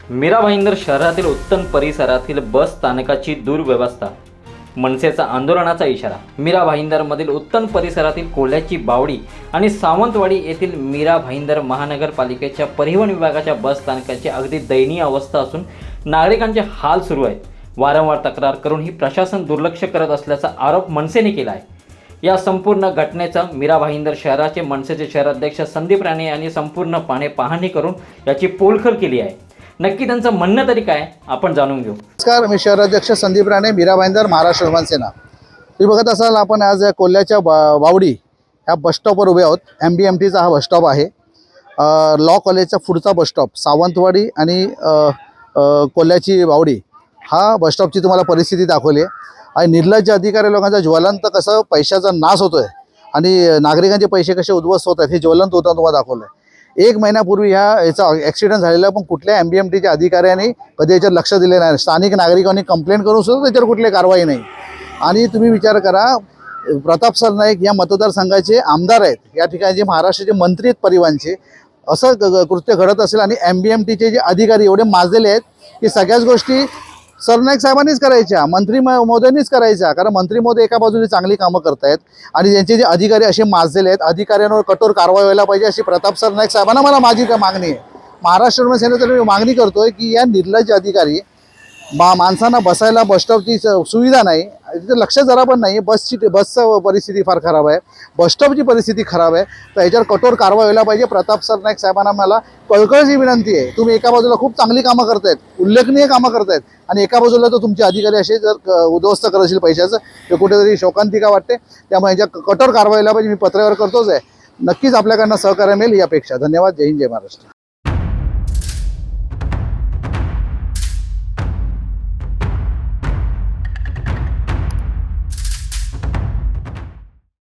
मीरा भाईंदर शहरातील उत्तम परिसरातील बस स्थानकाची दुर्व्यवस्था, मनसेचा आंदोलनाचा इशारा। मीरा भाईंदरमधील उत्तम परिसरातील कोल्ह्याची बावडी आणि सावंतवाडी येथील मीरा भाईंदर महानगरपालिकेच्या परिवहन विभागाच्या बस स्थानकाची अगदी दयनीय अवस्था असून नागरिकांचे हाल सुरू आहेत। वारंवार तक्रार करूनही प्रशासन दुर्लक्ष करत असल्याचा आरोप मनसेने केला आहे। या संपूर्ण घटनेचा मीरा भाईंदर शहराचे मनसेचे शहराध्यक्ष संदीप राणे यांनी संपूर्णपणे पाहणी करून याची पोलखोल केली आहे। नक्की त्यांचं म्हणणं तरी काय आपण जाणून घेऊ। नमस्कार, मी शहराध्यक्ष संदीप राणे, मीरा भाईंदर, महाराष्ट्र शिवसेना। तुम्ही बघत असाल आपण आज कोल्ह्याच्या बावडी ह्या बसस्टॉपवर उभे आहोत। MBMTचा हा बसस्टॉप आहे। लॉ कॉलेजचा पुढचा बसस्टॉप सावंतवाडी आणि कोल्ह्याची बावडी हा बसस्टॉपची तुम्हाला परिस्थिती दाखवली आहे। आणि निर्लज्ज अधिकारी लोकांचा ज्वलंत कसं पैशाचा नाश होतोय आणि नागरिकांचे पैसे कसे उद्ध्वस्त होत आहेत हे ज्वलंत होताना तुम्हाला दाखवलं आहे। 1 महिन्यापूर्वी याचा ॲक्सिडेंट झालेला, पण कुठल्या MBMTच्या अधिकाऱ्यांनी कधी याच्यावर लक्ष दिले नाही। स्थानिक नागरिकांनी कंप्लेंट करून सुद्धा त्याच्यावर कुठली कारवाई नाही। आणि तुम्ही विचार करा, प्रताप सरनाईक या मतदारसंघाचे आमदार आहेत, या ठिकाणी महाराष्ट्राचे मंत्री आहेत परिवहनचे, असं कृत्य घडत असेल आणि MBMTचे जे अधिकारी एवढे माजलेले आहेत की सगळ्याच गोष्टी सरनाईक साहेबांनीच करायच्या, मंत्री महोदयांनीच करायच्या। कारण मंत्री महोदय एका बाजूने चांगली कामं करतायत आणि त्यांचे जे अधिकारी असे माजलेले आहेत, अधिकाऱ्यांवर कठोर कारवाई व्हायला पाहिजे अशी प्रताप सरनाईक साहेबांना मला माझी मागणी आहे। महाराष्ट्र शिवसेनेतर्फे मी मागणी करतोय की या निर्लज्ज अधिकारी माणसांना बसायला बसस्टॉपची सुविधा नाही, तिथे लक्ष जरा पण नाही। बसचं परिस्थिती फार खराब आहे, बसस्टॉपची परिस्थिती खराब आहे, तर याच्यावर कठोर कारवाई व्हायला पाहिजे। प्रताप सरनाईक साहेबांना मला कळकळीची विनंती आहे, तुम्ही एका बाजूला खूप चांगली कामं करतायत, उल्लेखनीय कामं करतायत, आणि एका बाजूला तर तुमचे अधिकारी असे जर उद्ध्वस्त करतील पैशाचं, ते कुठेतरी शोकांतिका वाटते। त्यामुळे याच्या कठोर कारवाई व्हायला पाहिजे। मी पत्रावर करतोच आहे, नक्कीच आपल्याकडनं सहकार्य मिळेल यापेक्षा। धन्यवाद। जय हिंद, जय महाराष्ट्र।